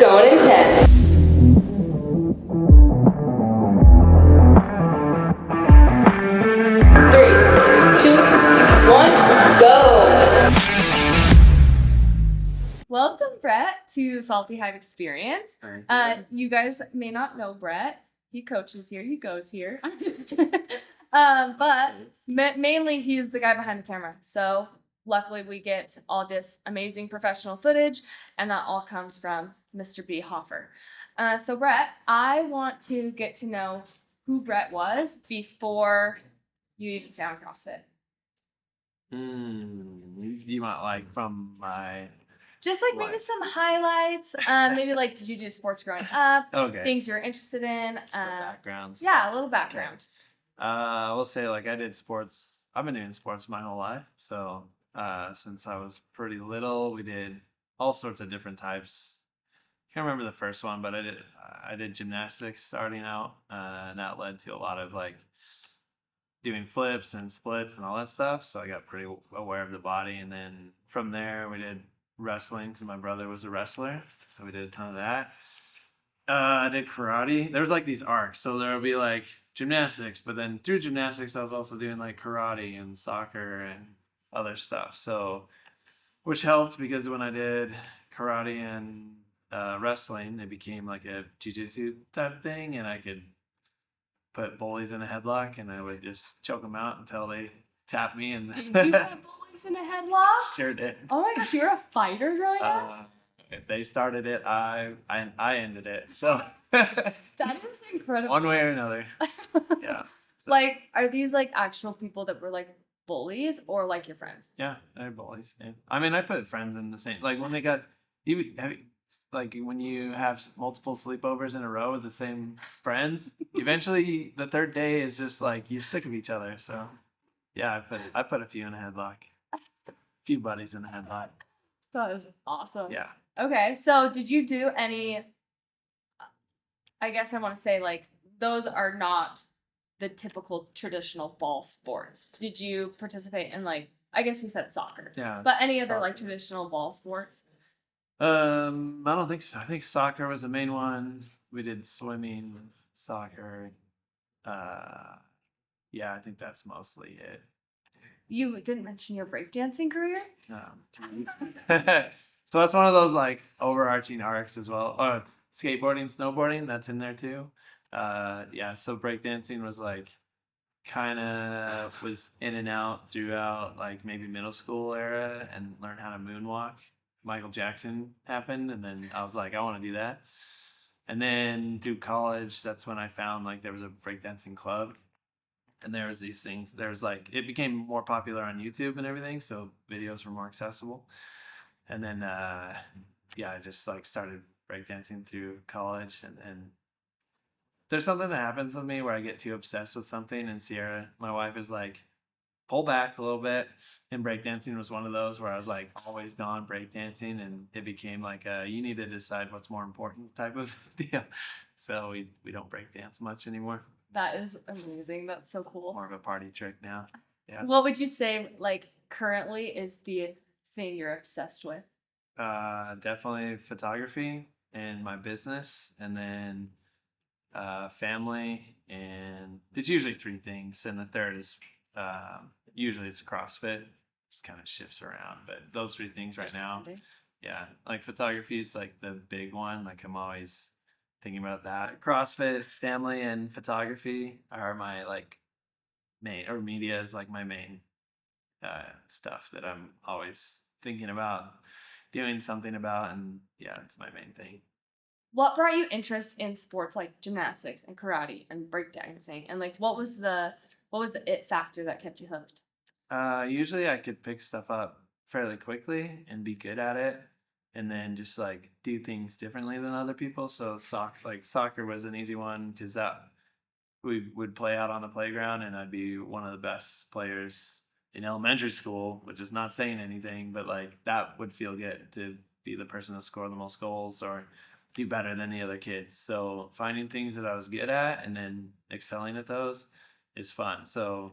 Going in 10. 3, 2, 1, go. Welcome, Brett, to the Salty Hive Experience. You guys may not know Brett. He coaches here. He goes here. I'm just kidding. But mainly he's the guy behind the camera. So luckily we get all this amazing professional footage, and that all comes from Mr. B. Hoffer. So Brett, I want to get to know who Brett was before you even found CrossFit. You want like from my Just like maybe some highlights. Maybe like, did you do sports growing up? okay Things you were interested in. backgrounds. Yeah, a little background. I will say like I did sports. I've been doing sports my whole life. So since I was pretty little, we did all sorts of different types. Can't remember the first one, but I did gymnastics starting out, and that led to a lot of like doing flips and splits and all that stuff. So I got pretty aware of the body, and then from there we did wrestling because my brother was a wrestler, so we did a ton of that. I did karate. There was like these arcs, so there would be like gymnastics, but then through gymnastics I was also doing like karate and soccer and other stuff. So which helped because when I did karate and wrestling, it became like a jiu-jitsu type thing, and I could put bullies in a headlock and I would just choke them out until they tap me. And Did you put bullies in a headlock? Sure did. Oh my gosh, you're a fighter growing up? If they started it, I ended it. So That is incredible. one way or another. Yeah. Like, are these like actual people that were like bullies or like your friends? Yeah, they're bullies. Yeah. I mean, I put friends in the same. Like when they got like when you have multiple sleepovers in a row with the same friends, eventually the third day is just like you're sick of each other. So yeah, I put a few in a headlock, a few buddies in a headlock. That is awesome. Yeah. Okay, so did you do any? I guess I want to say like those are not the typical traditional ball sports. Did you participate in like, I guess you said soccer? Yeah. But any other like traditional ball sports? I don't think so. I think soccer was the main one. We did swimming, soccer. Yeah, I think that's mostly it. You didn't mention your breakdancing career? So that's one of those like overarching arcs as well. Oh, skateboarding, snowboarding, that's in there too. Yeah, so breakdancing was like kind of was in and out throughout like maybe middle school era and learned how to moonwalk. Michael Jackson happened, and then I was like, I want to do that. And then through college, that's when I found like there was a breakdancing club, and there was these things. There was like it became more popular on YouTube and everything, so videos were more accessible. And then yeah, I just like started breakdancing through college, and there's something that happens with me where I get too obsessed with something, and Sierra, my wife, is like, pull back a little bit. And breakdancing was one of those where I was like always gone breakdancing, and it became like you need to decide what's more important type of deal. So we don't breakdance much anymore. That is amazing. That's so cool. More of a party trick now. Yeah. What would you say like currently is the thing you're obsessed with? Definitely photography and my business, and then family, and it's usually three things, and the third is usually it's CrossFit. Just kind of shifts around, but those three things right now. Yeah, like photography is like the big one. Like I'm always thinking about that. CrossFit, family, and photography are my like main, or media is like my main stuff that I'm always thinking about doing something about, and yeah, it's my main thing. What brought you interest in sports like gymnastics and karate and breakdancing? And like what was the it factor that kept you hooked? Usually I could pick stuff up fairly quickly and be good at it, and then just like do things differently than other people. So soccer was an easy one because that we would play out on the playground, and I'd be one of the best players in elementary school, which is not saying anything, but like that would feel good to be the person to score the most goals or do better than the other kids. So finding things that I was good at and then excelling at those is fun. So,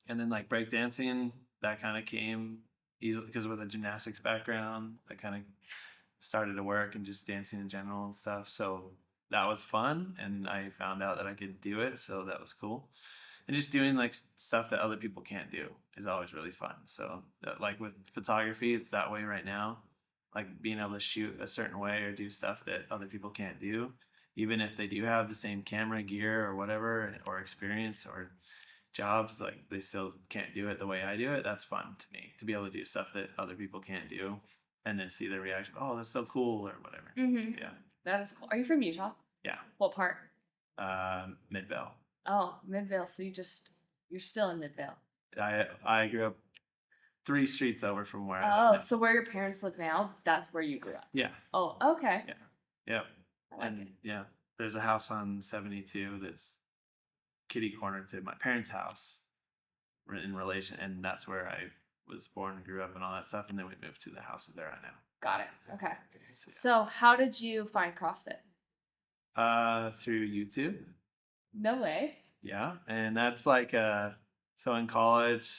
and then like breakdancing, that kind of came easily because with a gymnastics background, that kind of started to work and just dancing in general and stuff. So that was fun, and I found out that I could do it, so that was cool. And just doing like stuff that other people can't do is always really fun. So like with photography, it's that way right now. Like being able to shoot a certain way or do stuff that other people can't do, even if they do have the same camera gear or whatever or experience or jobs, like they still can't do it the way I do it. That's fun to me to be able to do stuff that other people can't do, and then see their reaction. Oh, that's so cool, or whatever. Mm-hmm. Yeah, That is cool. Are you from Utah? yeah. What part? Midvale. Oh, Midvale. So you're still in Midvale. I grew up 3 streets over from where I Oh, live now. so where your parents live now, that's where you grew up. Yeah, Oh, okay. yeah, yeah. I like And it. yeah, there's a house on 72 that's kitty corner to my parents' house in relation, and that's where I was born and grew up and all that stuff. And then we moved to the house that they're at now. Got it. Okay. So, So how did you find CrossFit? through YouTube. No way. Yeah, and that's like so in college,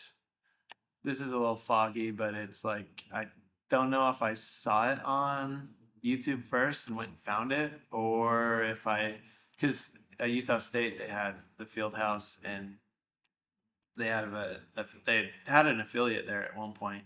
this is a little foggy, but it's like I don't know if I saw it on YouTube first and went and found it, or if because at Utah State they had the field house and they had an affiliate there at one point.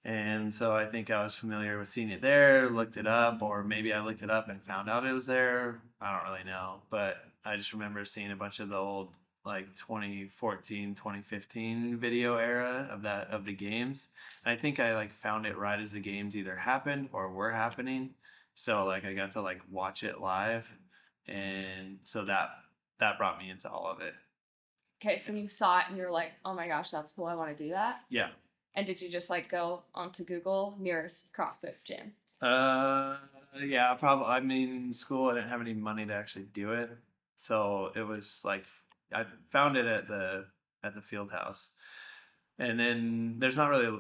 And so I think I was familiar with seeing it there, looked it up, or maybe I looked it up and found out it was there. I don't really know, but I just remember seeing a bunch of the old like 2014, 2015 video era of the games. And I think I like found it right as the games either happened or were happening. So like I got to like watch it live, and so that brought me into all of it. Okay, so you saw it and you're like, oh my gosh, that's cool. I want to do that. Yeah. And did you just like go onto Google nearest CrossFit gym? Yeah, probably. I mean, in school I didn't have any money to actually do it, so it was like I found it at the field house, and then there's not really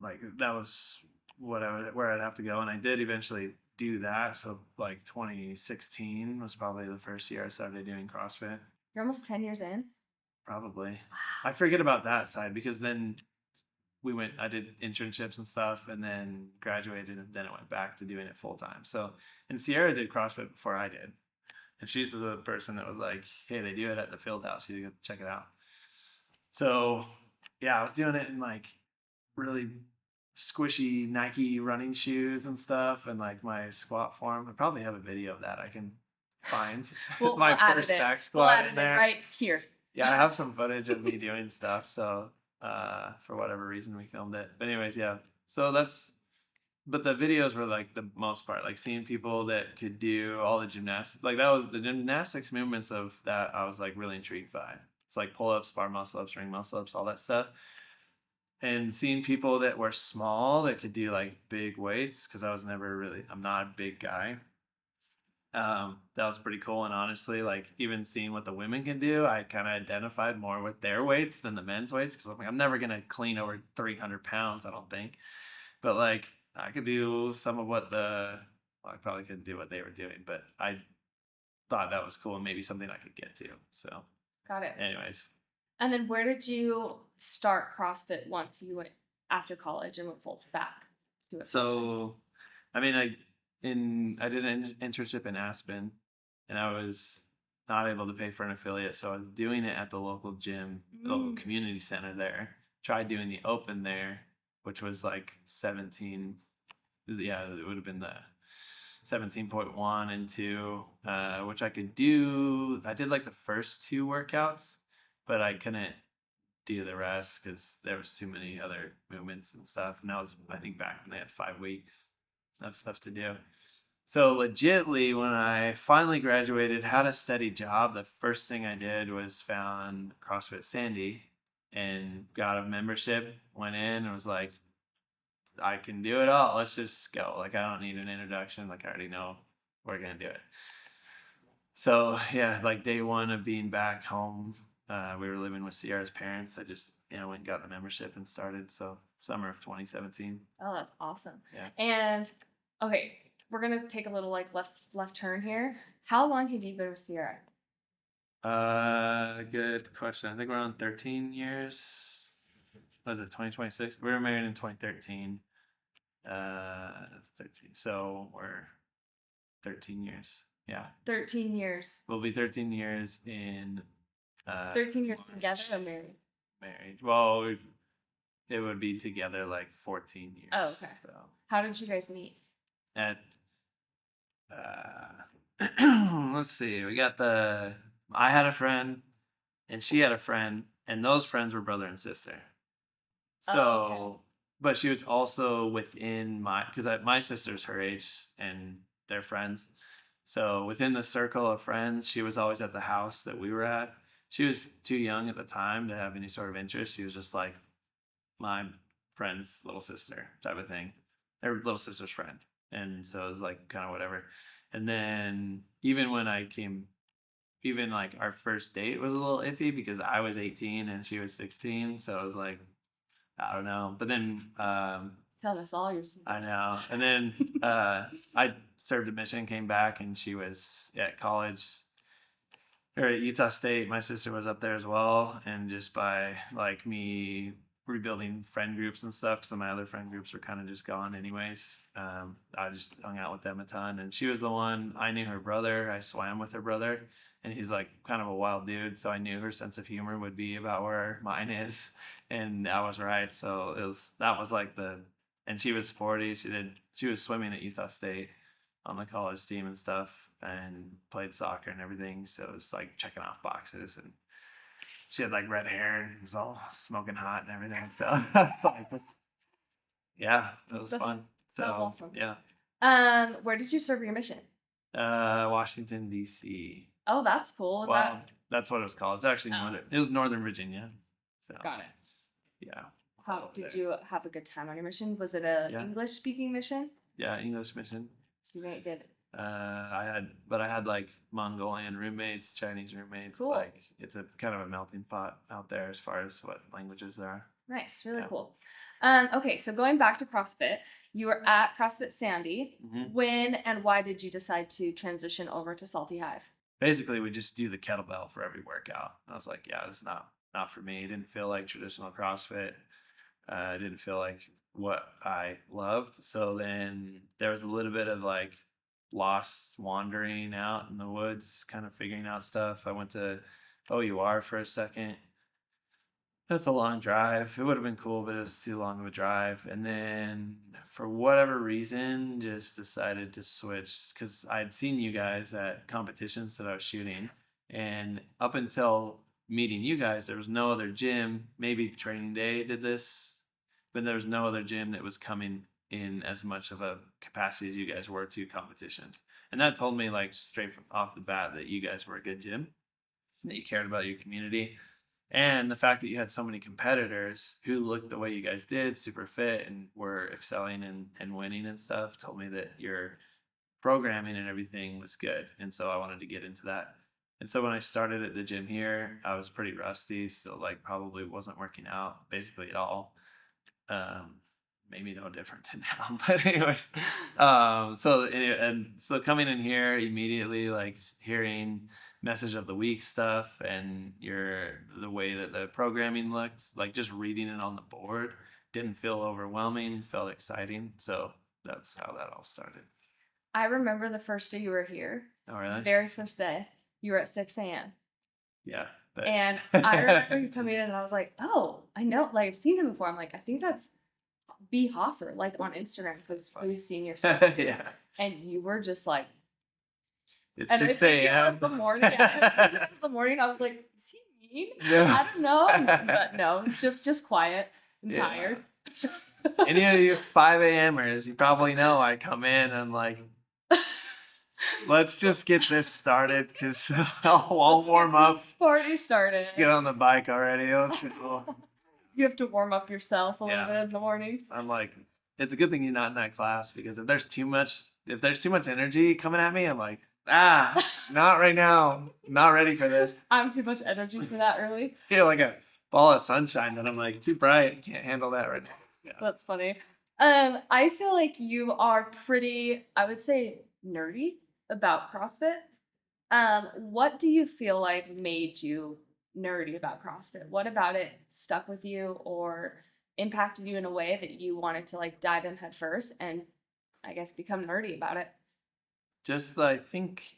like that was where I'd have to go, and I did eventually do that. So like 2016 was probably the first year I started doing CrossFit. You're almost 10 years in. Probably. I forget about that side because then I did internships and stuff, and then graduated, and then I went back to doing it full time. So, and Sierra did CrossFit before I did, and she's the person that was like, "Hey, they do it at the field house. You gotta check it out." So, yeah, I was doing it in like really squishy Nike running shoes and stuff, and like my squat form. I probably have a video of that I can find. We'll my add first it. back We'll squat add in it there. right here. Yeah, I have some footage of me doing stuff. So, for whatever reason, we filmed it. But anyways, yeah. So but the videos were like the most part, like seeing people that could do all the gymnastics, like that was the gymnastics movements of that. I was like really intrigued by. It's like pull ups, bar muscle ups, ring muscle ups, all that stuff. And seeing people that were small that could do like big weights, because I'm not a big guy. That was pretty cool. And honestly, like even seeing what the women can do, I kind of identified more with their weights than the men's weights, because I'm like, I'm never gonna clean over 300 pounds, I don't think. But like I could do some of I probably couldn't do what they were doing, but I thought that was cool and maybe something I could get to. So, Got it. anyways, And then where did you start CrossFit once you went after college and went full back to it? so I mean, I did an internship in Aspen, and I was not able to pay for an affiliate, so I was doing it at the local gym, the local community center there. Tried doing the open there, which was like 17. Yeah, it would have been the 17.1 and 2, which I could do. I did like the first 2 workouts, but I couldn't do the rest because there was too many other movements and stuff. And that was, I think, back when they had 5 weeks of stuff to do. So legitly, when I finally graduated, had a steady job, the first thing I did was found CrossFit Sandy and got a membership, went in and was like, I can do it all. Let's just go. Like, I don't need an introduction. Like, I already know we're going to do it. So yeah, like day one of being back home, we were living with Sierra's parents. I just, went and got the membership and started. So summer of 2017. Oh, that's awesome. Yeah. And okay, we're gonna take a little like left turn here. How long have you been with Sierra? Good question. I think we're on 13 years. What is it, 2026? We were married in 2013. 13. So we're 13 years. Yeah. 13 years. We'll be 13 years in 13 years March. together or married? Married. Well, it would be together like 14 years. Oh, okay. So How did you guys meet? at let's see. I had a friend and she had a friend and those friends were brother and sister. So, Oh, okay. but she was also within because my sister's her age and they're friends. So within the circle of friends, she was always at the house that we were at. She was too young at the time to have any sort of interest. She was just like my friend's little sister type of thing, her little sister's friend. And so it was like kind of whatever. And then even when I came, even like our first date was a little iffy because I was 18 and she was 16. So it was like, I don't know. But then Tell us all your I know. And then I served a mission, came back, and she was at college or at Utah State. My sister was up there as well. And just by like me rebuilding friend groups and stuff, because my other friend groups were kind of just gone anyways. I just hung out with them a ton. And she was the one, I knew her brother. I swam with her brother. And he's like kind of a wild dude. So I knew her sense of humor would be about where mine is. And I was right. So that was like and she was sporty. She was swimming at Utah State on the college team and stuff and played soccer and everything. So it was like checking off boxes and she had like red hair and it was all smoking hot and everything. So it's like, yeah, it was fun. So, That's awesome. Yeah. Where did you serve your mission? Washington, D.C. Oh, that's cool. That's what it was called. It's actually it was Northern Virginia. So, Got it. yeah. How did you have a good time on your mission? Was it a English speaking mission? Yeah, English mission. So you did. I had like Mongolian roommates, Chinese roommates. Cool. Like it's a kind of a melting pot out there as far as what languages there are. Nice, really cool. Okay, so going back to CrossFit, you were at CrossFit Sandy. Mm-hmm. When and why did you decide to transition over to Salty Hive? Basically, we just do the kettlebell for every workout. I was like, yeah, this is not for me. It didn't feel like traditional CrossFit. It didn't feel like what I loved. So then there was a little bit of like lost wandering out in the woods, kind of figuring out stuff. I went to OUR for a second. That's a long drive. It would have been cool, but it was too long of a drive. And then for whatever reason, just decided to switch because I had seen you guys at competitions that I was shooting. And up until meeting you guys, there was no other gym. Maybe Training Day did this, but there was no other gym that was coming in as much of a capacity as you guys were to competitions. And that told me like straight from off the bat that you guys were a good gym, that you cared about your community. And the fact that you had so many competitors who looked the way you guys did, super fit and were excelling and winning and stuff, told me that your programming and everything was good. And so I wanted to get into that. And so when I started at the gym here, I was pretty rusty, still like probably wasn't working out basically at all. Maybe no different than now, but anyways, so coming in here immediately, like hearing message of the week stuff and the way that the programming looked, like just reading it on the board didn't feel overwhelming, felt exciting. So that's how that all started. I remember the first day you were here. Oh, really? Very first day. You were at 6 a.m. Yeah. And I remember you coming in and I was like, oh, I know, like I've seen him before. I'm like, I think that's B. Hoffer, like on Instagram, because we've seen your stuff. Yeah. And you were just like, it's and 6 a.m. It was the morning. Yeah, it was the morning. I was like, is he mean? Yeah. I don't know. But no, just quiet and tired. Any of you 5 a.m.ers, you probably know I come in and I'm like, let's just get this started because I'll warm up. Party started. Let's get on the bike already. You have to warm up yourself a little bit in the mornings. I'm like, it's a good thing you're not in that class because if there's too much energy coming at me, I'm like, not right now. Not ready for this. I'm too much energy for that early. Yeah, like a ball of sunshine that I'm like too bright. Can't handle that right now. Yeah. That's funny. I feel like you are pretty, I would say, nerdy about CrossFit. What do you feel like made you nerdy about CrossFit? What about it stuck with you, or impacted you in a way that you wanted to like dive in head first and I guess become nerdy about it? Just I think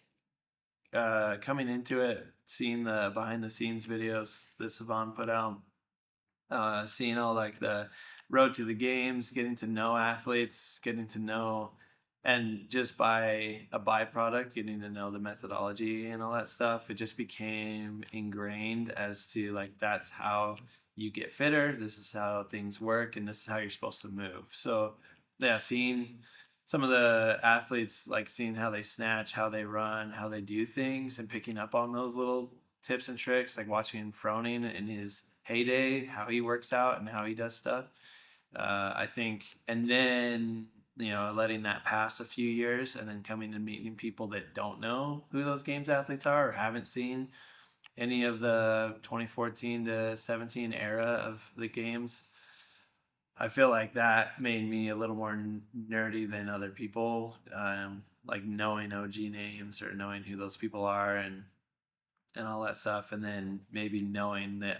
coming into it, seeing the behind the scenes videos that Savan put out, seeing all like the road to the games, getting to know athletes, getting to know, and just by a byproduct, getting to know the methodology and all that stuff, it just became ingrained as to like that's how you get fitter. This is how things work, and this is how you're supposed to move. So, yeah, seeing some of the athletes, like seeing how they snatch, how they run, how they do things, and picking up on those little tips and tricks, like watching Froning in his heyday, how he works out and how he does stuff. I think, and then letting that pass a few years, and then coming and meeting people that don't know who those games athletes are or haven't seen any of the 2014 to 17 era of the games. I feel like that made me a little more nerdy than other people, like knowing OG names or knowing who those people are and all that stuff, and then maybe knowing that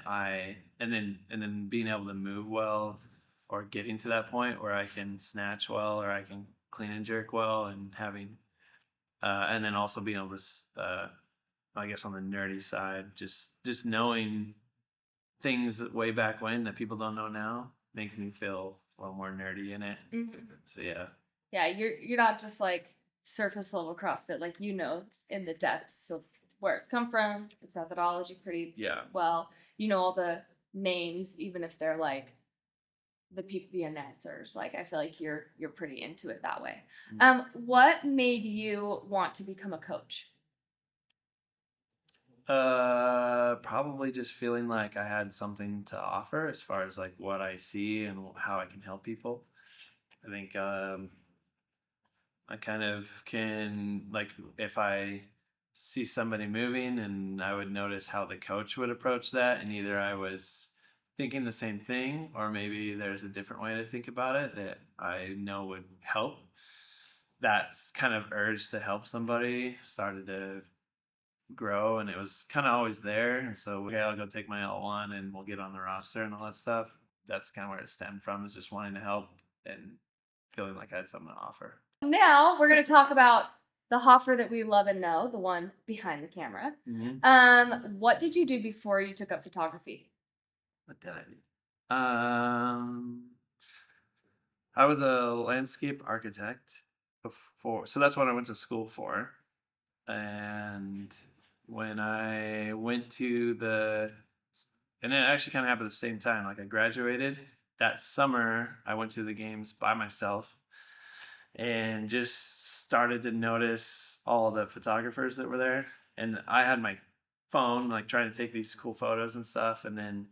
and then being able to move well, or getting to that point where I can snatch well or I can clean and jerk well, and having and then also being able to I guess on the nerdy side, just knowing things way back when that people don't know now makes me feel a little more nerdy in it. So yeah. Yeah, you're not just like surface level CrossFit, like in the depths of where it's come from, its methodology pretty Yeah. well. You know all the names, even if they're like the announcers. Like I feel like you're pretty into it that way. What made you want to become a coach? Probably just feeling like I had something to offer as far as like what I see and how I can help people. I think I kind of can, like, if I see somebody moving, and I would notice how the coach would approach that, and either I was thinking the same thing or maybe there's a different way to think about it that I know would help. That's kind of urge to help somebody started to grow, and it was kind of always there. And so, okay, I'll go take my L1 and we'll get on the roster and all that stuff. That's kind of where it stemmed from, is just wanting to help and feeling like I had something to offer. Now we're going to talk about the Hoffer that we love and know, the one behind the camera. What did you do before you took up photography? What did I do? I was a landscape architect before, so that's what I went to school for. And when I went to and it actually kind of happened at the same time. Like I graduated that summer, I went to the games by myself and just started to notice all the photographers that were there. And I had my phone, like trying to take these cool photos and stuff. And then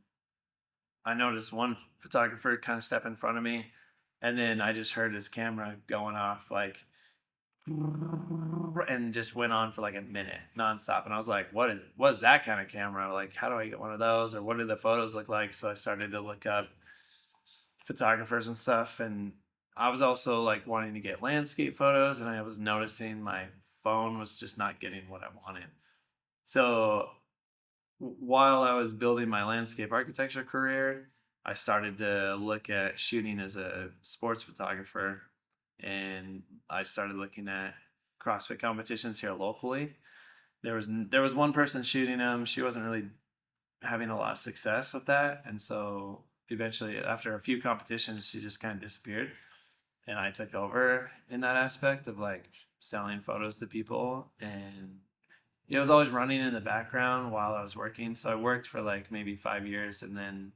I noticed one photographer kind of step in front of me, and then I just heard his camera going off like, and just went on for like a minute nonstop. And I was like, what is that kind of camera? Like, how do I get one of those? Or what do the photos look like? So I started to look up photographers and stuff. And I was also like wanting to get landscape photos, and I was noticing my phone was just not getting what I wanted. So while I was building my landscape architecture career, I started to look at shooting as a sports photographer, and I started looking at CrossFit competitions here locally. There was one person shooting them. She wasn't really having a lot of success with that, and so eventually, after a few competitions, she just kind of disappeared, and I took over in that aspect of like selling photos to people. And it was always running in the background while I was working. So I worked for like maybe 5 years, and then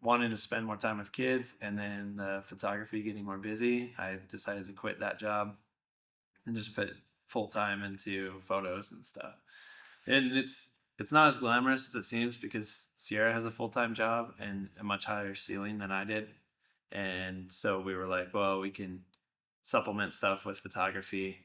wanting to spend more time with kids, and then the photography getting more busy, I decided to quit that job and just put full time into photos and stuff. And it's not as glamorous as it seems, because Sierra has a full-time job and a much higher ceiling than I did. And so we were like, well, we can supplement stuff with photography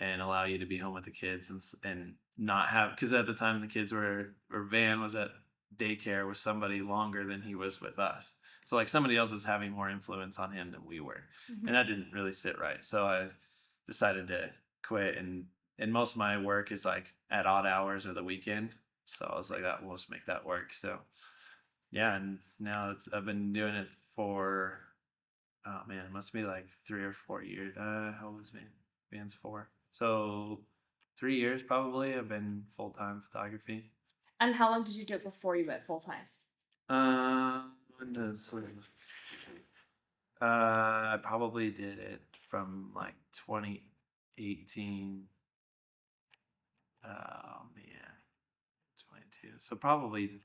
and allow you to be home with the kids, and not have, because at the time the kids or Van was at daycare with somebody longer than he was with us. So like somebody else was having more influence on him than we were. And that didn't really sit right. So I decided to quit, and most of my work is like at odd hours or the weekend. So I was like, that we'll just make that work. So yeah, and now I've been doing it for, oh man, it must be like 3 or 4 years. How old is Van? Van's 4. So 3 years probably. I've been full-time photography. And how long did you do it before you went full time? When does I probably did it from like 2018. Oh man, 22. So probably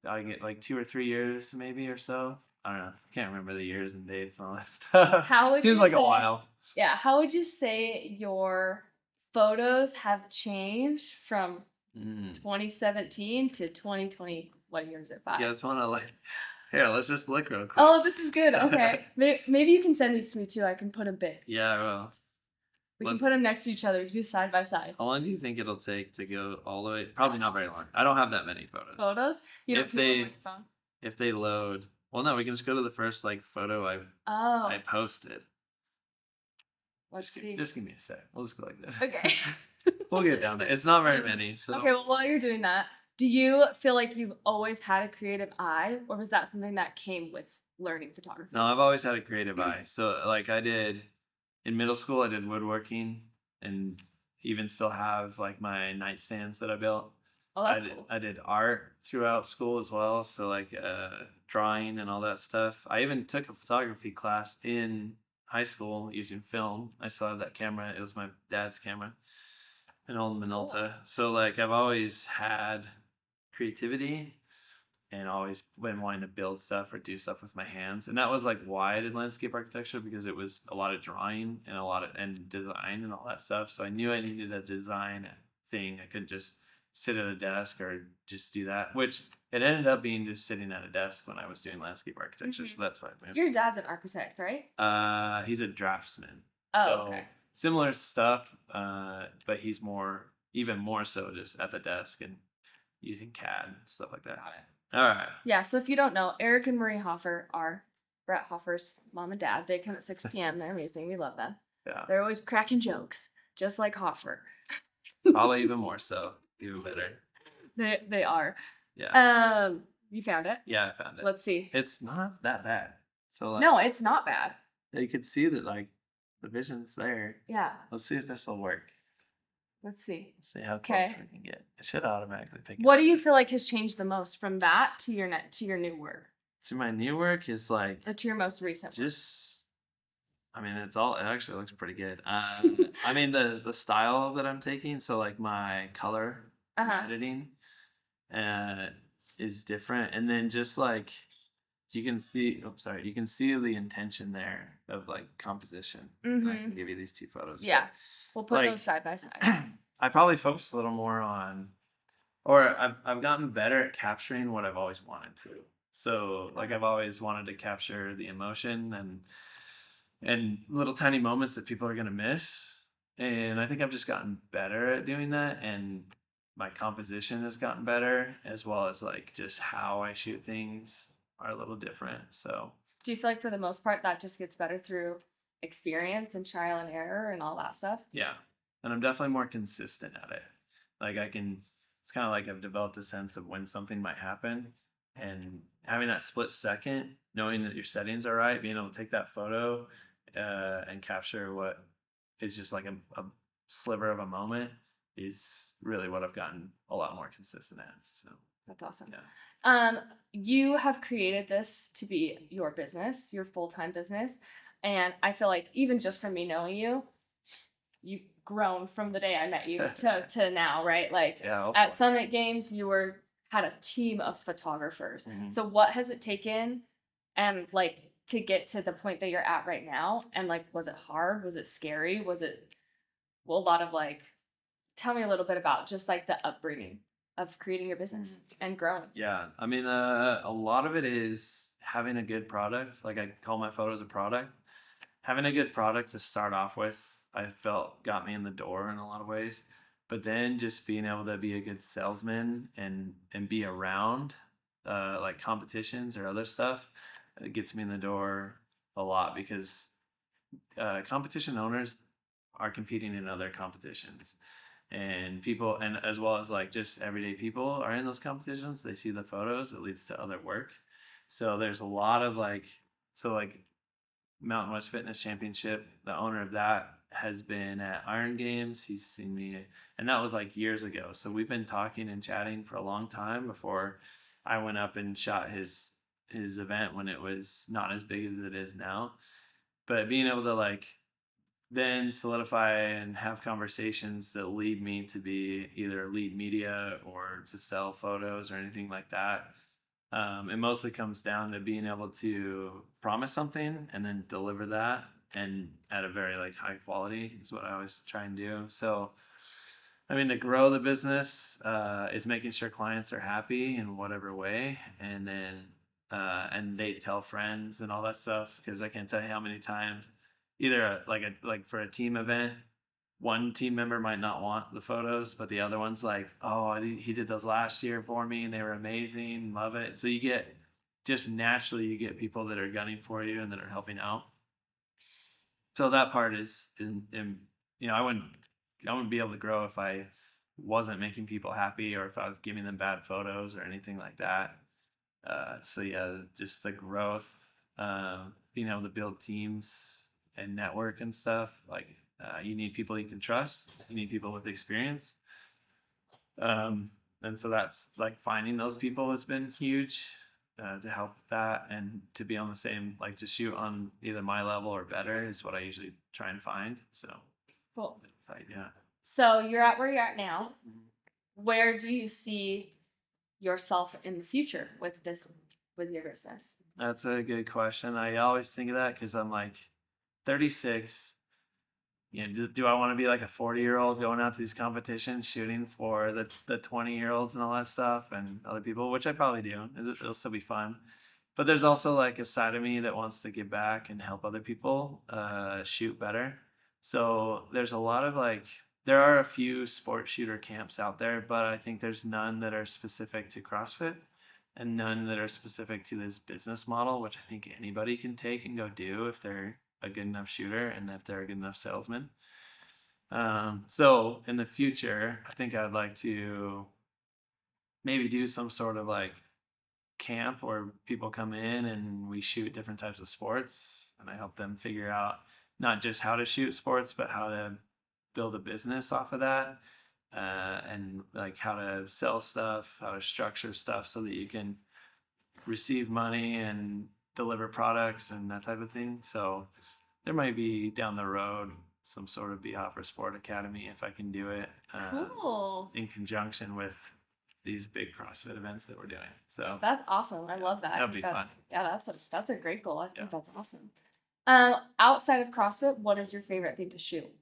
I get like 2 or 3 years maybe or so. I don't know. I can't remember the years and dates and all that stuff. How would Seems you like say, a while. Yeah, how would you say your photos have changed from 2017 to 2020? What year is it? 5? You guys want to like? Here, let's just look real quick. Oh, this is good. Okay. Maybe you can send these to me too. I can put them big. Yeah, well. We can put them next to each other. We can do side by side. How long do you think it'll take to go all the way? Probably not very long. I don't have that many photos. Photos? You don't If keep them on they- your phone? If they load, well, no, we can just go to the first like photo I posted. Let's see. Just give me a sec. We'll just go like this. Okay. We'll get down there. It's not very many. So. Okay, well, while you're doing that, do you feel like you've always had a creative eye, or was that something that came with learning photography? No, I've always had a creative eye. So like I did in middle school, I did woodworking, and even still have like my nightstands that I built. Oh, that's cool. I did art throughout school as well, so like drawing and all that stuff. I even took a photography class in high school using film. I still have that camera. It was my dad's camera, an old Minolta. Cool. So like I've always had creativity and always been wanting to build stuff or do stuff with my hands. And that was like why I did landscape architecture, because it was a lot of drawing and a lot of design and all that stuff. So I knew I needed a design thing. I couldn't just sit at a desk or just do that, which it ended up being just sitting at a desk when I was doing landscape architecture. Mhm. So that's why I moved. Your dad's an architect, right? He's a draftsman. Oh, So okay. similar stuff, but he's even more so just at the desk and using CAD and stuff like that. Got it. All right. Yeah, so if you don't know, Eric and Marie Hoffer are Brett Hoffer's mom and dad. They come at 6 p.m. They're amazing. We love them. Yeah. They're always cracking jokes, just like Hoffer. Probably even more so. Even better. They are. Yeah. You found it? Yeah, I found it. Let's see. It's not that bad. So like, No, it's not bad. you could see that like the vision's there. Yeah, Let's see if this will work. let's see. Let's see how close Okay. we can get. It should automatically pick it What up. do you feel like has changed the most from that to your new work, So my new work is like or to your most recent? just, I mean, it actually looks pretty good. I mean, the style that I'm taking, so like my color Uh-huh. editing is different. And then just like, you can see, you can see the intention there of like composition. I can give you these 2 photos. Yeah, we'll put like- those side by side. I probably focused a little more on, or I've gotten better at capturing what I've always wanted to. So like I've always wanted to capture the emotion and little tiny moments that people are gonna miss. And I think I've just gotten better at doing that, and my composition has gotten better, as well as like just how I shoot things are a little different. So Do you feel like for the most part that just gets better through experience and trial and error and all that stuff? yeah, and I'm definitely more consistent at it. Like it's kind of like I've developed a sense of when something might happen, and having that split second, knowing that your settings are right, being able to take that photo and capture what is just like a sliver of a moment is really what I've gotten a lot more consistent at. So That's awesome. yeah. You have created this to be your business, your full-time business. And I feel like even just from me knowing you, you've grown from the day I met you to now, right? Like Yeah. at Summit Games, you had a team of photographers. Mhm. So what has it taken and like to get to the point that you're at right now? And like, was it hard? Was it scary? Was it a lot of like, tell me a little bit about just like the upbringing of creating your business and growing. Yeah, I mean, a lot of it is having a good product. Like I call my photos a product. Having a good product to start off with, I felt got me in the door in a lot of ways. But then just being able to be a good salesman and be around like competitions or other stuff, it gets me in the door a lot, because competition owners are competing in other competitions. And people, and as well as like just everyday people are in those competitions. They see the photos, it leads to other work. So there's a lot of like, Mountain West Fitness Championship, the owner of that has been at Iron Games. He's seen me, and that was like years ago. So we've been talking and chatting for a long time before I went up and shot his event when it was not as big as it is now. But being able to like then solidify and have conversations that lead me to be either lead media or to sell photos or anything like that. It mostly comes down to being able to promise something and then deliver that, and at a very like high quality is what I always try and do. So, I mean, to grow the business is making sure clients are happy in whatever way, and then and they tell friends and all that stuff, because I can't tell you how many times either like for a team event, one team member might not want the photos, but the other one's like, oh, he did those last year for me and they were amazing, love it. So you get, just naturally, you get people that are gunning for you and that are helping out. So that part is I wouldn't be able to grow if I wasn't making people happy, or if I was giving them bad photos or anything like that. So yeah, just the growth, being able to build teams and network and stuff. Like you need people you can trust. You need people with experience. And so that's like finding those people has been huge to help that, and to be on the same, like to shoot on either my level or better is what I usually try and find. So Cool. it's like, yeah. So you're at where you're at now. Where do you see yourself in the future with your business? That's a good question. I always think of that because I'm like 36. Do I want to be like a 40-year-old going out to these competitions shooting for the 20-year-olds and all that stuff and other people, which I probably do. It'll still be fun. But there's also like a side of me that wants to give back and help other people shoot better. So there's a lot of like, there are a few sport shooter camps out there, but I think there's none that are specific to CrossFit and none that are specific to this business model, which I think anybody can take and go do if they're a good enough shooter and if they're a good enough salesman. So in the future, I think I'd like to maybe do some sort of like camp where people come in and we shoot different types of sports, and I help them figure out not just how to shoot sports, but how to build a business off of that, and like how to sell stuff, how to structure stuff so that you can receive money and deliver products and that type of thing. So there might be down the road some sort of Brett Hoffer Sport Academy if I can do it Cool. in conjunction with these big CrossFit events that we're doing. So That's awesome. I love that. that'd be fun. Yeah, that's a great goal. I think Yeah. that's awesome. Outside of CrossFit, what is your favorite thing to shoot?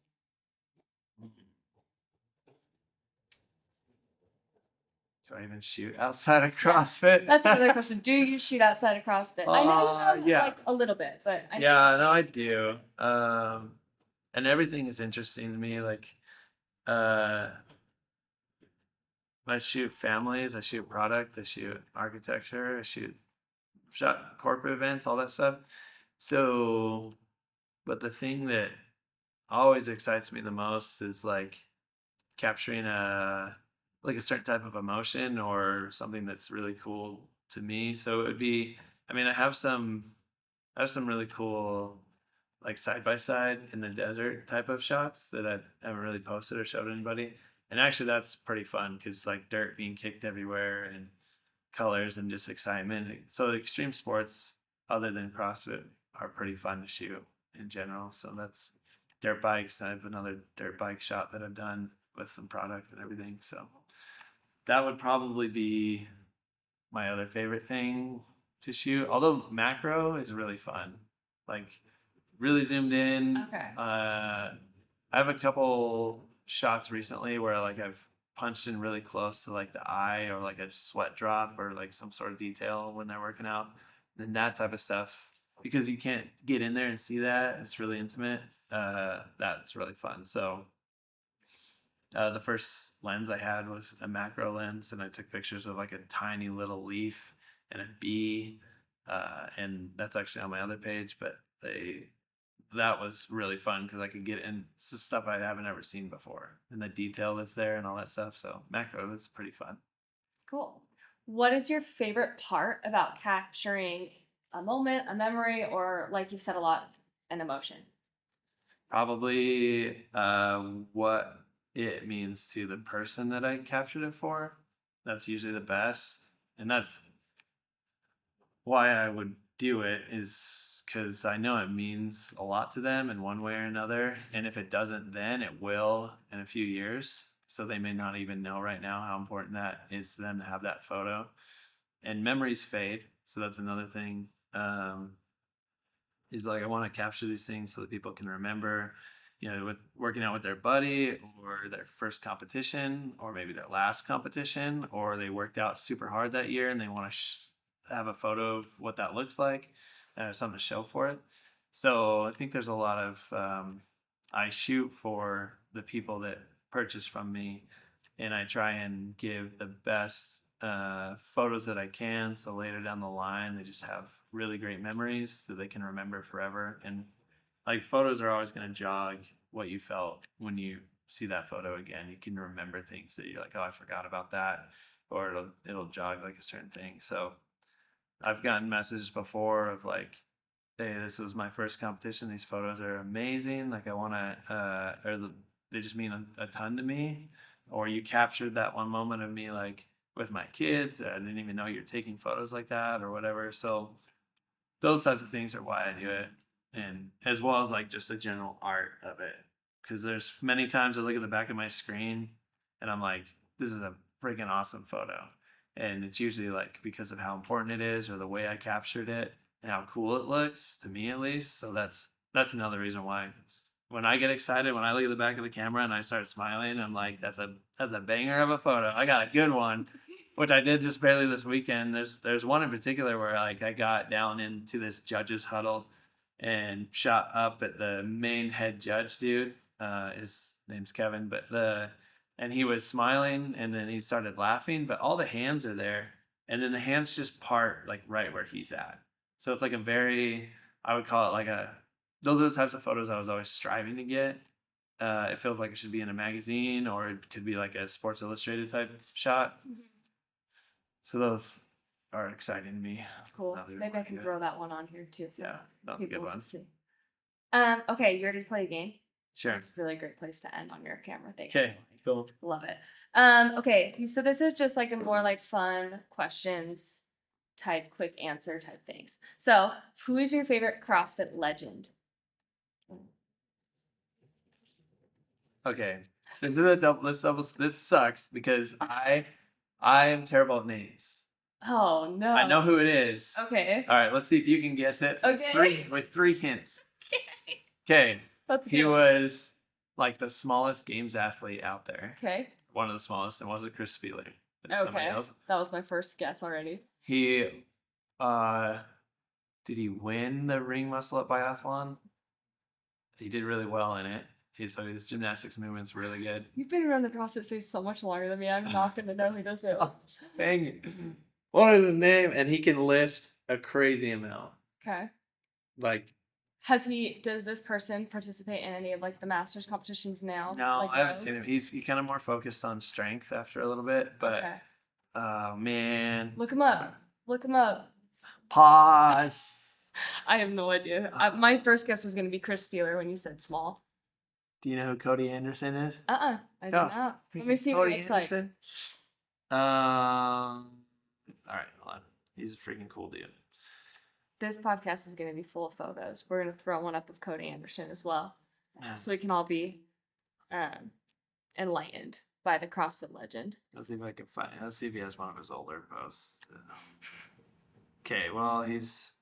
Do I even shoot outside of CrossFit? That's another question. Do you shoot outside of CrossFit? I know you have yeah. like a little bit, but I know Yeah, no, I do. And everything is interesting to me. Like, I shoot families, I shoot product, I shoot architecture, shot corporate events, all that stuff. So, but the thing that always excites me the most is like capturing a certain type of emotion or something that's really cool to me. So it would be, I mean, I have some really cool like side by side in the desert type of shots that I haven't really posted or showed anybody. And actually that's pretty fun because like dirt being kicked everywhere and colors and just excitement. So the extreme sports other than CrossFit are pretty fun to shoot in general. So that's dirt bikes. I have another dirt bike shot that I've done with some product and everything. So that would probably be my other favorite thing to shoot. Although macro is really fun. Like really zoomed in. Okay. I have a couple shots recently where like I've punched in really close to like the eye or like a sweat drop or like some sort of detail when they're working out. And that type of stuff, because you can't get in there and see that, it's really intimate. That's really fun. So the first lens I had was a macro lens, and I took pictures of like a tiny little leaf and a bee, and that's actually on my other page. But that was really fun because I could get in stuff I haven't ever seen before, and the detail that's there and all that stuff. So macro was pretty fun. Cool. What is your favorite part about capturing a moment, a memory, or like you've said a lot, an emotion? Probably what it means to the person that I captured it for. That's usually the best. And that's why I would do it, is because I know it means a lot to them in one way or another. And if it doesn't, then it will in a few years. So they may not even know right now how important that is to them to have that photo. And memories fade. So that's another thing. Is like, I want to capture these things so that people can remember, with working out with their buddy, or their first competition, or maybe their last competition, or they worked out super hard that year and they want to have a photo of what that looks like, something to show for it. So I think there's a lot of, I shoot for the people that purchase from me, and I try and give the best photos that I can. So later down the line, they just have really great memories that they can remember forever. And like, photos are always going to jog what you felt when you see that photo again. You can remember things that you're like, oh, I forgot about that, or it'll jog like a certain thing. So I've gotten messages before of like, hey, this was my first competition. These photos are amazing. Like, I want to, they just mean a ton to me. Or you captured that one moment of me, like with my kids. I didn't even know you're taking photos like that, or whatever. So those types of things are why I do it. And as well as like just the general art of it. Because there's many times I look at the back of my screen and I'm like, this is a freaking awesome photo. And it's usually like because of how important it is, or the way I captured it, and how cool it looks to me, at least. So that's another reason why when I get excited, when I look at the back of the camera and I start smiling, I'm like, that's a banger of a photo. I got a good one, which I did just barely this weekend. There's one in particular where like I got down into this judge's huddle and shot up at the main head judge dude. His name's Kevin, and he was smiling, and then he started laughing, but all the hands are there, and then the hands just part like right where he's at. So it's like a very, I would call it like those are the types of photos I was always striving to get. It feels like it should be in a magazine, or it could be like a Sports Illustrated type shot. Mm-hmm. So those are exciting to me. Cool. Maybe I can throw that one on here too. Yeah, that's a good one. Okay, you ready to play a game? Sure. That's a really great place to end on your camera thing. Okay, cool. Love it. Okay, so this is just like a more like fun questions type, quick answer type things. So, who is your favorite CrossFit legend? Okay, this sucks because I am terrible at names. Oh no. I know who it is. Okay. All right, let's see if you can guess it. Okay. With three hints. Okay. That's good. He was like the smallest games athlete out there. Okay. One of the smallest, and wasn't Chris Spieler. Okay. That was my first guess already. He did he win the ring muscle up biathlon? He did really well in it. So his gymnastics movement's really good. You've been around the CrossFit space so much longer than me. I'm not gonna know who this is. Dang it. What is his name? And he can lift a crazy amount. Okay. Like, does this person participate in any of like the masters competitions now? no, like I haven't seen him. He's kind of more focused on strength after a little bit, but okay. Oh man. Look him up. Look him up. Pause. I have no idea. My first guess was gonna be Chris Spieler when you said small. Do you know who Cody Anderson is? I do not. Let me see what he looks like. All right, hold on. He's a freaking cool dude. This podcast is going to be full of photos. We're going to throw one up of Cody Anderson as well. So we can all be enlightened by the CrossFit legend. Let's see if I can find. Let's see if he has one of his older posts. Okay, well, he's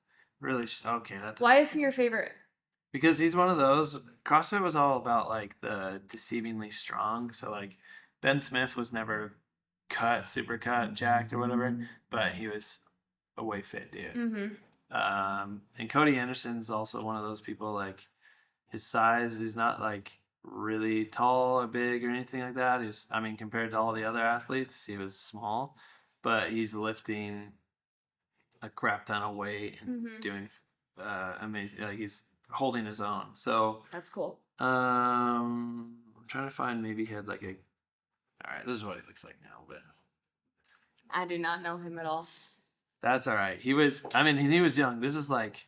really okay. Why is he your favorite? Because he's one of those. CrossFit was all about like the deceivingly strong. So like Ben Smith was never super cut, jacked or whatever, but he was a way fit dude. Mm-hmm. And Cody Anderson's also one of those people, like his size, he's not like really tall or big or anything like that. Compared to all the other athletes, he was small, but he's lifting a crap ton of weight and doing amazing. Like he's holding his own. So that's cool. I'm trying to find, maybe he had like a. All right, this is what he looks like now, but I do not know him at all. That's all right. He was young. This is like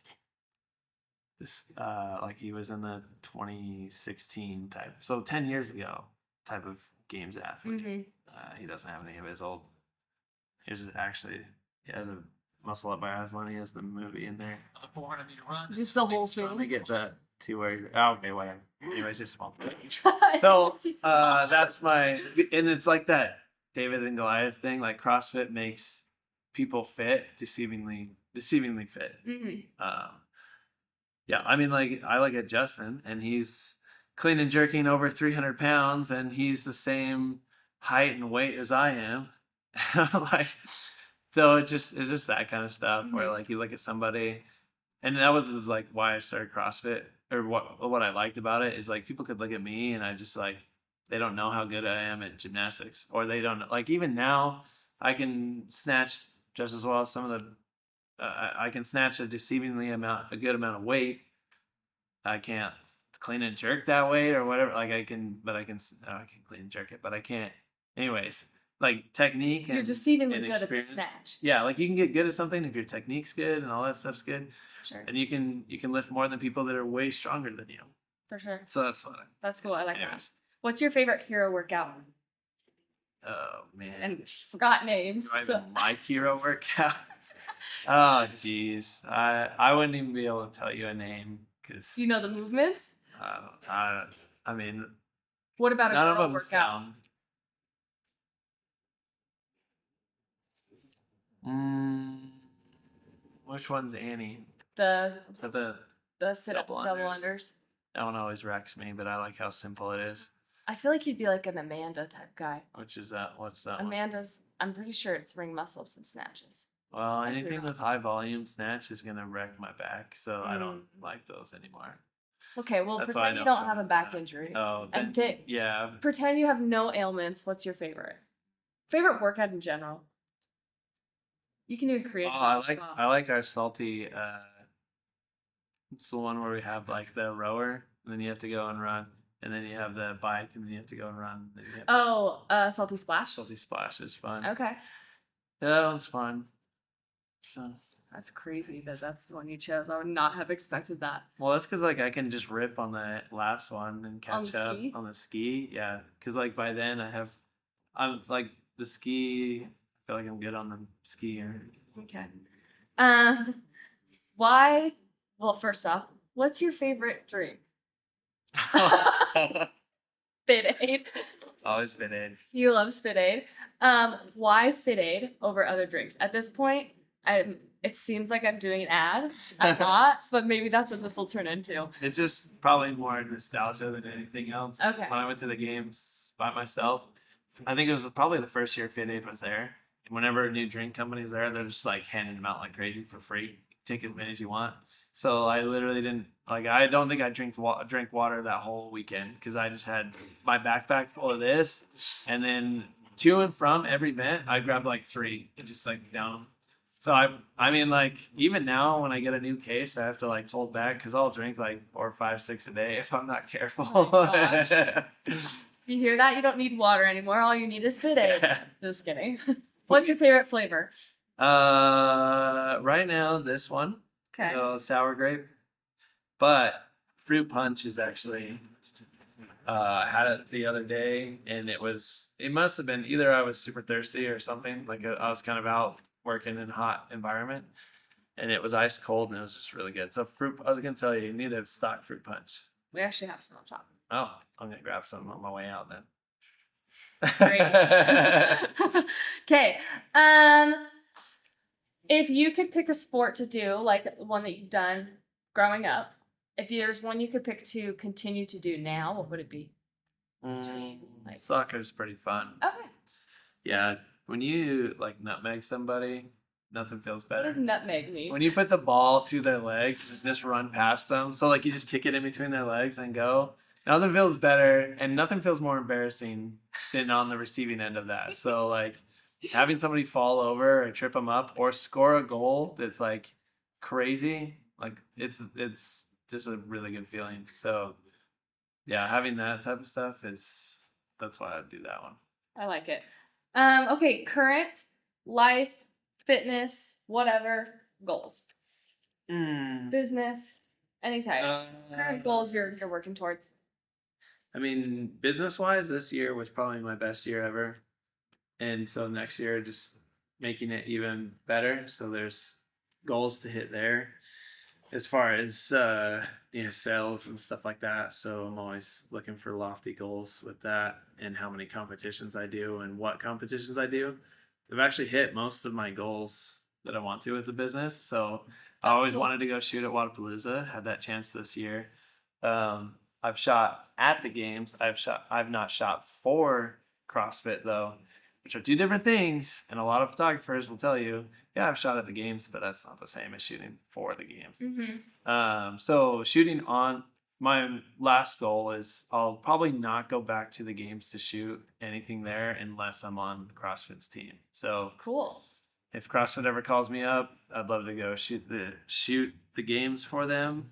like he was in the 2016 type, so 10 years ago type of games athlete. Mm-hmm. He doesn't have any of his old. Here's actually, he has a Muscle Up by Aslan. He has the movie in there. Just the whole Let me thing. get that to where. Oh, okay, whatever. Anyways, just small. So that's my, and it's like that David and Goliath thing. Like CrossFit makes people fit, deceivingly fit. Mm-hmm. Yeah, I mean, like I look at Justin, and he's clean and jerking over 300 pounds, and he's the same height and weight as I am. Like, so it's just that kind of stuff where like you look at somebody, and that was like why I started CrossFit, or what I liked about it is like people could look at me and I just like they don't know how good I am at gymnastics, or they don't like even now I can snatch just as well as some of the I can snatch a good amount of weight. I can't clean and jerk that weight or whatever. Like I can clean and jerk it, but I can't. Anyways, like technique You're and deceivingly and good at the experience. snatch. Yeah, like you can get good at something if your technique's good and all that stuff's good, Sure. and you can lift more than people that are way stronger than you. For sure. So that's fun. That's cool. I like that. Anyways, What's your favorite hero workout? oh man, And forgot names. do I So. even like hero workout? Oh jeez, I wouldn't even be able to tell you a name because Do you know the movements? I mean, What about a none of girl them workout? sound. Which one's Annie? The The sit up double double unders. unders. That one always wrecks me, but I like how simple it is. I feel like you'd be like an Amanda type guy. Which is that? What's that one? Amanda's. I'm pretty sure it's ring muscle ups and snatches. Well, I anything forgot. with high volume snatch is gonna wreck my back, so I don't Mm. like those anymore. Okay, well, That's why I pretend you don't don't have a know back that. injury. Oh, then, And pick, yeah. pretend you have no ailments. What's your favorite? Favorite workout in general? You can even create. Oh, I like our salty. It's the one where we have like the rower, and then you have to go and run, and then you have the bike, and then you have to go and run. Then you have Oh, salty splash. salty splash is fun. Okay, Yeah, that one's fun. So, that's crazy that that's the one you chose. I would not have expected that. well, that's because like I can just rip on the last one and On catch the up ski? on the ski. Yeah, because like by then I'm like the ski. I feel like I'm good on the ski. Okay. Why? Well, first off, what's your favorite drink? Fit Aid. Always been in. He loves Fit Aid. Why Fit Aid over other drinks? At this point, it seems like I'm doing an ad. I'm not, but maybe that's what this will turn into. It's just probably more nostalgia than anything else. Okay. When I went to the games by myself, I think it was probably the first year Fit Aid was there. And whenever a new drink company's there, they're just like handing them out like crazy for free. Take as many as you want. So I literally didn't like. I don't think I drank water that whole weekend because I just had my backpack full of this, and then to and from every event, I grabbed like 3 and just like down them. So I mean like even now when I get a new case, I have to like hold back because I'll drink like 4, 5, 6 a day if I'm not careful. Oh my gosh. You hear that? You don't need water anymore. All you need is Fit Aid. Just kidding. What's your favorite flavor? Right now this one. Okay. So sour grape, but fruit punch is actually. I had it the other day, and it must have been either I was super thirsty or something. Like I was kind of out working in a hot environment, and it was ice cold, and it was just really good. So I was gonna tell you, you need a stock fruit punch. We actually have some on top. Oh, I'm gonna grab some on my way out then. Great. Okay. If you could pick a sport to do, like one that you've done growing up, if there's one you could pick to continue to do now, what would it be? Soccer's pretty fun. Okay. Yeah, when you like nutmeg somebody, nothing feels What better. does nutmeg mean? When you put the ball through their legs and just run past them, so like you just kick it in between their legs and go. Nothing feels better, and nothing feels more embarrassing than on the receiving end of that. So like having somebody fall over or trip them up or score a goal that's like crazy, like it's just a really good feeling. So yeah, having that type of stuff that's why I'd do that one. I like it. Okay, current life, fitness, whatever, goals. Mm, Business, any type. Current goals you're working towards. I mean, business-wise, this year was probably my best year ever. And so next year, just making it even better. So there's goals to hit there as far as sales and stuff like that. So I'm always looking for lofty goals with that and how many competitions I do and what competitions I do. I've actually hit most of my goals that I want to with the business. So I always cool. wanted to go shoot at Wadapalooza. Had that chance this year. I've shot at the games. I've not shot for CrossFit though, which are two different things. And a lot of photographers will tell you, yeah, I've shot at the games, but that's not the same as shooting for the games. Mm-hmm. So shooting on my last goal is I'll probably not go back to the games to shoot anything there unless I'm on CrossFit's team. So Cool. if CrossFit ever calls me up, I'd love to go shoot the games for them.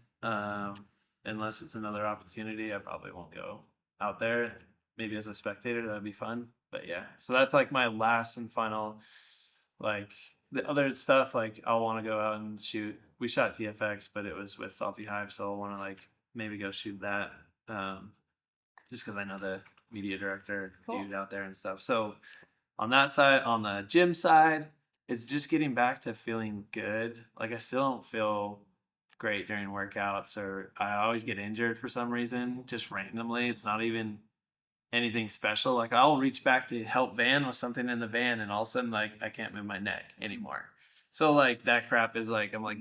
Unless it's another opportunity, I probably won't go out there. Maybe as a spectator, that'd be fun. But yeah, so that's like my last and final. Like the other stuff, like I'll want to go out and shoot. We shot TFX, but it was with Salty Hive, so I want to like maybe go shoot that. Just because I know the media director dude out there and stuff. So on that side, on the gym side, it's just getting back to feeling good. Like I still don't feel great during workouts, or I always get injured for some reason, just randomly. It's not even anything special. Like I'll reach back to help Van with something in the van, and all of a sudden, like I can't move my neck anymore. So like that crap is like I'm like.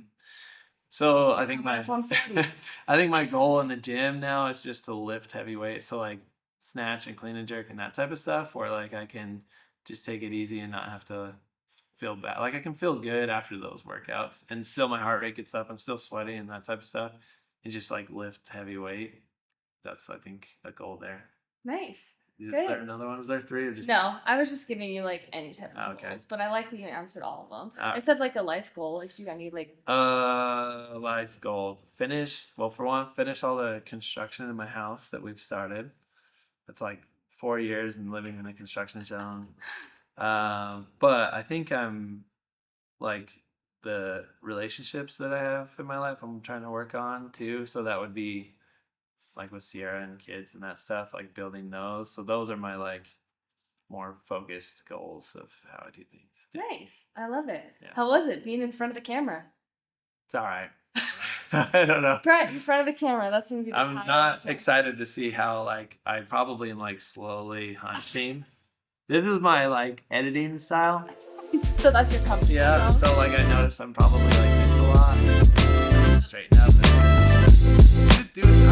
So I think my goal in the gym now is just to lift heavy weights. So like snatch and clean and jerk and that type of stuff, where like I can just take it easy and not have to feel bad. Like I can feel good after those workouts, and still my heart rate gets up. I'm still sweaty and that type of stuff, and just like lift heavy weight. That's I think a goal there. Nice. Is Good. there another one? Was there three or just No, I was just giving you like any type of Okay. goals, but I like that you answered all of them. Ah. I said like a life goal. If you got any like life goal? Finish all the construction in my house that we've started. It's like 4 years and living in a construction zone. But I think I'm like the relationships that I have in my life I'm trying to work on too. So that would be like with Sierra and kids and that stuff, like building those. So those are my like more focused goals of how I do things. nice. I love it. Yeah. How was it being in front of the camera? It's all right. I don't know. Brett, in front of the camera. That's gonna be the I'm title not of this one. excited to see how like I probably am like slowly hunching. This is my like editing style. So that's your comfort Yeah, zone? so like I noticed I'm probably like this a lot. Straighten up and just do it